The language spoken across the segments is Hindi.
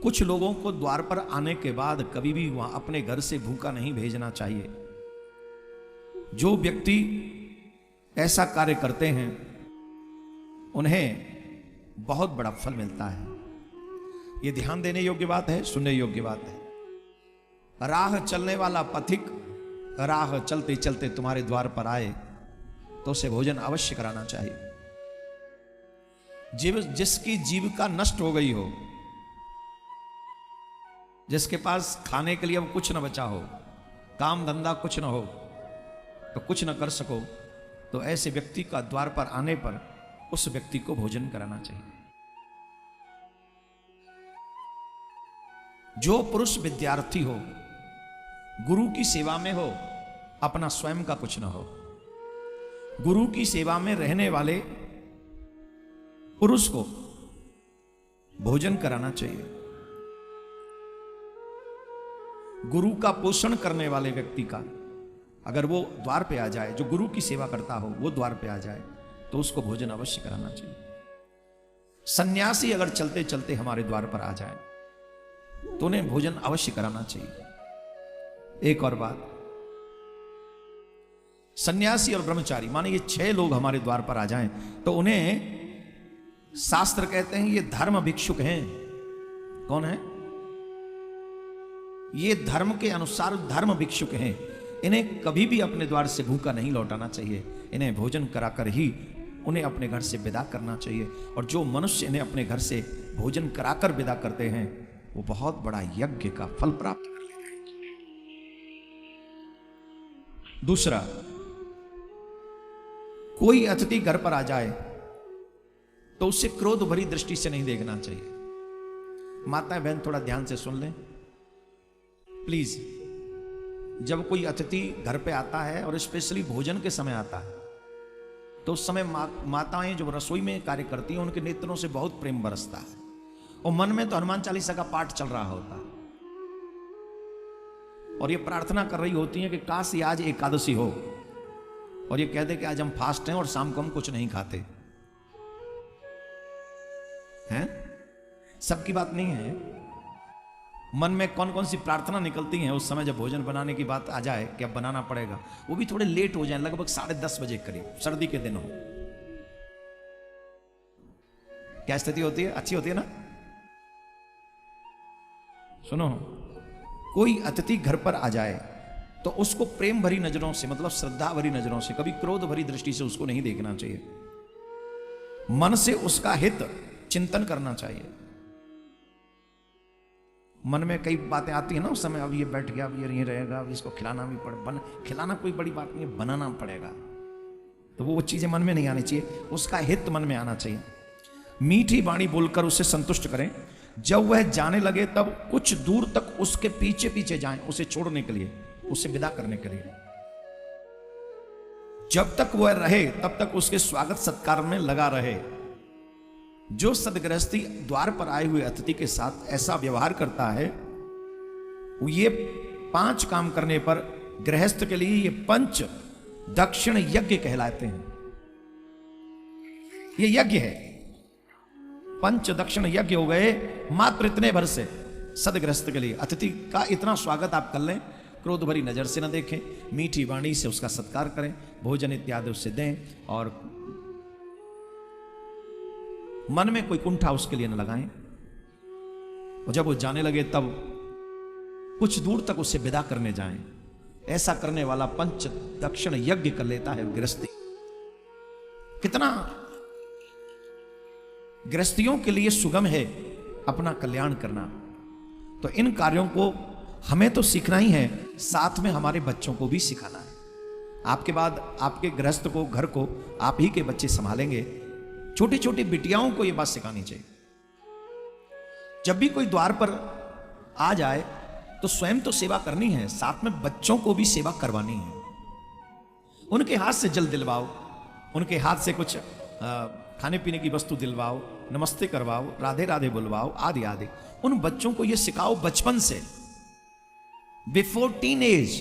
कुछ लोगों को द्वार पर आने के बाद कभी भी वहां अपने घर से भूखा नहीं भेजना चाहिए। जो व्यक्ति ऐसा कार्य करते हैं उन्हें बहुत बड़ा फल मिलता है। यह ध्यान देने योग्य बात है, सुनने योग्य बात है। राह चलने वाला पथिक राह चलते चलते तुम्हारे द्वार पर आए तो उसे भोजन अवश्य कराना चाहिए। जिसकी जीविका नष्ट हो गई हो, जिसके पास खाने के लिए अब कुछ न बचा हो, काम धंधा कुछ न हो, तो कुछ न कर सको, तो ऐसे व्यक्ति का द्वार पर आने पर उस व्यक्ति को भोजन कराना चाहिए। जो पुरुष विद्यार्थी हो, गुरु की सेवा में हो, अपना स्वयं का कुछ न हो, गुरु की सेवा में रहने वाले पुरुष को भोजन कराना चाहिए। गुरु का पोषण करने वाले व्यक्ति का अगर वो द्वार पे आ जाए, जो गुरु की सेवा करता हो वो द्वार पे आ जाए, तो उसको भोजन अवश्य कराना चाहिए। सन्यासी अगर चलते चलते हमारे द्वार पर आ जाए तो उन्हें भोजन अवश्य कराना चाहिए। एक और बात, सन्यासी और ब्रह्मचारी माने ये 6 लोग हमारे द्वार पर आ जाएं तो उन्हें शास्त्र कहते हैं ये धर्म भिक्षुक हैं। कौन है? ये धर्म के अनुसार धर्म भिक्षुक हैं। इन्हें कभी भी अपने द्वार से भूखा नहीं लौटाना चाहिए। इन्हें भोजन कराकर ही उन्हें अपने घर से विदा करना चाहिए। और जो मनुष्य इन्हें अपने घर से भोजन कराकर विदा करते हैं वो बहुत बड़ा यज्ञ का फल प्राप्त कर लेते हैं। दूसरा, कोई अतिथि घर पर आ जाए तो उसे क्रोध भरी दृष्टि से नहीं देखना चाहिए। माताएं बहन थोड़ा ध्यान से सुन लें प्लीज। जब कोई अतिथि घर पे आता है और स्पेशली भोजन के समय आता है तो उस समय माताएं जो रसोई में कार्य करती हैं उनके नेत्रों से बहुत प्रेम बरसता है और मन में तो हनुमान चालीसा का पाठ चल रहा होता है और ये प्रार्थना कर रही होती है कि काश आज एकादशी हो और ये कह दे कि आज हम फास्ट हैं और शाम को हम कुछ नहीं खाते हैं। सबकी बात नहीं है। मन में कौन कौन सी प्रार्थना निकलती हैं उस समय जब भोजन बनाने की बात आ जाए कि अब बनाना पड़ेगा, वो भी थोड़े लेट हो जाए, लगभग 10:30 बजे करीब, सर्दी के दिन हो। क्या स्थिति होती है? अच्छी होती है ना? सुनो, कोई अतिथि घर पर आ जाए तो उसको प्रेम भरी नजरों से, मतलब श्रद्धा भरी नजरों से, कभी क्रोध भरी दृष्टि से उसको नहीं देखना चाहिए। मन से उसका हित चिंतन करना चाहिए। मन में कई बातें आती है ना उस समय, अब ये बैठ गया, अब ये नहीं रहेगा, अब इसको खिलाना भी खिलाना कोई बड़ी बात नहीं है, बनाना पड़ेगा, तो वो चीजें मन में नहीं आनी चाहिए, उसका हित मन में आना चाहिए। मीठी वाणी बोलकर उसे संतुष्ट करें। जब वह जाने लगे तब कुछ दूर तक उसके पीछे पीछे जाएं, उसे छोड़ने के लिए, उसे विदा करने के लिए। जब तक वह रहे तब तक उसके स्वागत सत्कार में लगा रहे। जो सदगृहस्थी द्वार पर आए हुए अतिथि के साथ ऐसा व्यवहार करता है, ये 5 काम करने पर गृहस्थ के लिए ये पंच दक्षिण यज्ञ कहलाते हैं। ये यज्ञ है, पंच दक्षिण यज्ञ हो गए मात्र इतने भर से सदगृहस्थ के लिए। अतिथि का इतना स्वागत आप कर लें, क्रोध भरी नजर से न देखें, मीठी वाणी से उसका सत्कार करें, भोजन इत्यादि उससे दें और मन में कोई कुंठा उसके लिए न लगाएं। और जब वो जाने लगे तब कुछ दूर तक उसे विदा करने जाएं। ऐसा करने वाला पंच दक्षिण यज्ञ कर लेता है गृहस्थी। कितना गृहस्थियों के लिए सुगम है अपना कल्याण करना। तो इन कार्यों को हमें तो सीखना ही है, साथ में हमारे बच्चों को भी सिखाना है। आपके बाद आपके गृहस्थ को, घर को आप ही के बच्चे संभालेंगे। छोटी छोटी बिटियाओं को यह बात सिखानी चाहिए। जब भी कोई द्वार पर आ जाए तो स्वयं तो सेवा करनी है, साथ में बच्चों को भी सेवा करवानी है। उनके हाथ से जल दिलवाओ, उनके हाथ से कुछ खाने पीने की वस्तु दिलवाओ, नमस्ते करवाओ, राधे राधे बुलवाओ, आदि आदि। उन बच्चों को यह सिखाओ बचपन से, बिफोर टीन एज।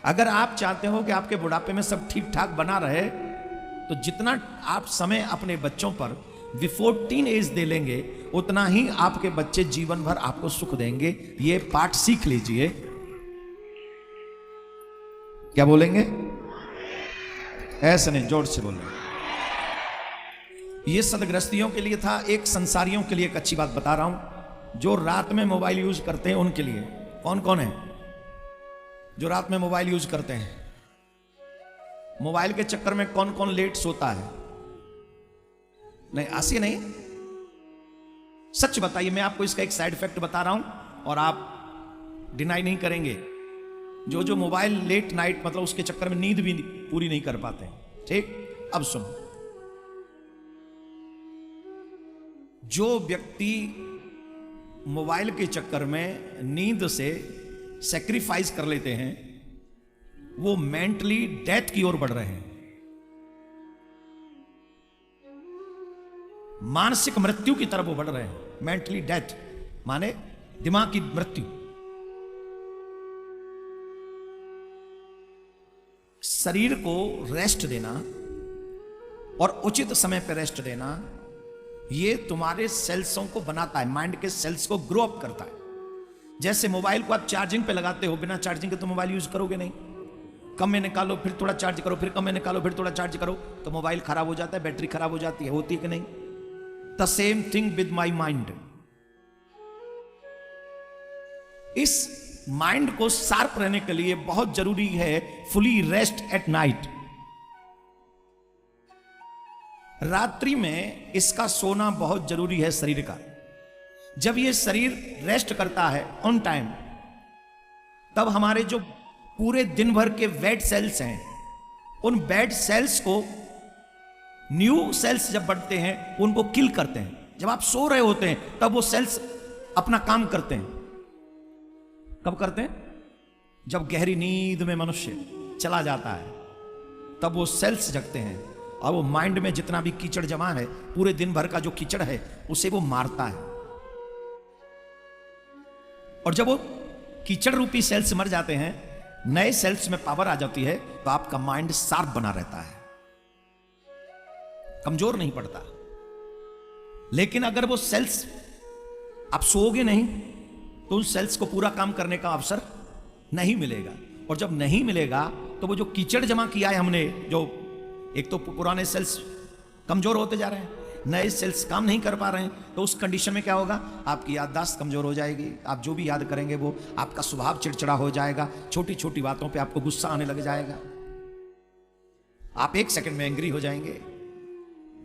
अगर आप चाहते हो कि आपके बुढ़ापे में सब ठीक ठाक बना रहे तो जितना आप समय अपने बच्चों पर बिफोर टीन एज दे लेंगे, उतना ही आपके बच्चे जीवन भर आपको सुख देंगे। ये पाठ सीख लीजिए। क्या बोलेंगे? ऐसे नहीं, जोर से बोलेंगे। ये सदगृहस्थियों के लिए था। एक संसारियों के लिए एक अच्छी बात बता रहा हूं। जो रात में मोबाइल यूज करते हैं उनके लिए। कौन कौन है जो रात में मोबाइल यूज करते हैं? मोबाइल के चक्कर में कौन कौन लेट सोता है? नहीं, ऐसे नहीं, सच बताइए। मैं आपको इसका एक साइड इफेक्ट बता रहा हूं और आप डिनाई नहीं करेंगे। जो जो मोबाइल लेट नाइट, मतलब उसके चक्कर में नींद भी पूरी नहीं कर पाते हैं, ठीक? अब सुनो, जो व्यक्ति मोबाइल के चक्कर में नींद से सैक्रिफाइस कर लेते हैं, वो मेंटली डेथ की ओर बढ़ रहे हैं। मानसिक मृत्यु की तरफ वो बढ़ रहे हैं। मेंटली डेथ माने दिमाग की मृत्यु। शरीर को रेस्ट देना और उचित समय पर रेस्ट देना, ये तुम्हारे सेल्सों को बनाता है, माइंड के सेल्स को ग्रो अप करता है। जैसे मोबाइल को आप चार्जिंग पे लगाते हो, बिना चार्जिंग के तो मोबाइल यूज करोगे नहीं। कम में निकालो, फिर थोड़ा चार्ज करो, फिर कम में निकालो, फिर थोड़ा चार्ज करो, तो मोबाइल खराब हो जाता है, बैटरी खराब हो जाती है। होती है कि नहीं? The same thing with my mind. इस माइंड को शार्प रहने के लिए बहुत जरूरी है फुली रेस्ट एट नाइट। रात्रि में इसका सोना बहुत जरूरी है शरीर का। जब ये शरीर रेस्ट करता है ऑन टाइम, तब हमारे जो पूरे दिन भर के बेड सेल्स हैं, उन बेड सेल्स को न्यू सेल्स जब बढ़ते हैं, उनको किल करते हैं। जब आप सो रहे होते हैं तब वो सेल्स अपना काम करते हैं। कब करते हैं? जब गहरी नींद में मनुष्य चला जाता है, तब वो सेल्स जगते हैं और वो माइंड में जितना भी कीचड़ जमा है, पूरे दिन भर का जो कीचड़ है, उसे वो मारता है। और जब वो कीचड़ रूपी सेल्स मर जाते हैं, नए सेल्स में पावर आ जाती है, तो आपका माइंड शार्प बना रहता है, कमजोर नहीं पड़ता। लेकिन अगर वो सेल्स, आप सोओगे नहीं तो उन सेल्स को पूरा काम करने का अवसर नहीं मिलेगा। और जब नहीं मिलेगा तो वो जो कीचड़ जमा किया है हमने, जो एक तो पुराने सेल्स कमजोर होते जा रहे हैं, नए सेल्स काम नहीं कर पा रहे हैं, तो उस कंडीशन में क्या होगा? आपकी याददाश्त कमजोर हो जाएगी। आप जो भी याद करेंगे वो, आपका स्वभाव चिड़चिड़ा हो जाएगा, छोटी छोटी बातों पे आपको गुस्सा आने लग जाएगा, आप एक सेकंड में एंग्री हो जाएंगे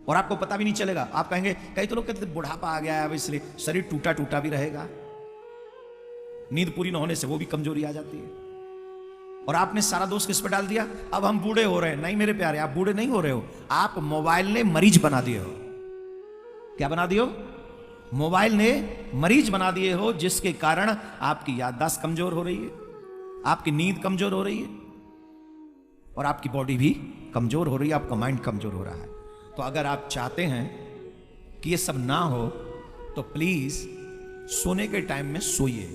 और आपको पता भी नहीं चलेगा। आप कहेंगे, कई तो लोग कहते बुढ़ापा आ गया है, अब इसलिए शरीर टूटा टूटा भी रहेगा। नींद पूरी न होने से वो भी कमजोरी आ जाती है। और आपने सारा दोष किस पे डाल दिया? अब हम बूढ़े हो रहे हैं। नहीं मेरे प्यारे, आप बूढ़े नहीं हो रहे हो, आप मोबाइल ने मरीज बना दिए हो। क्या बना दिए हो? मोबाइल ने मरीज बना दिए हो, जिसके कारण आपकी याददाश्त कमजोर हो रही है, आपकी नींद कमजोर हो रही है और आपकी बॉडी भी कमजोर हो रही है, आपका माइंड कमजोर हो रहा है। तो अगर आप चाहते हैं कि ये सब ना हो, तो प्लीज सोने के टाइम में सोइए,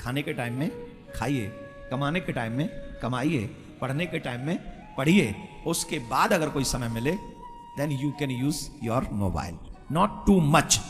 खाने के टाइम में खाइए, कमाने के टाइम में कमाइए, पढ़ने के टाइम में पढ़िए। उसके बाद अगर कोई समय मिले, then you can use your mobile, not too much.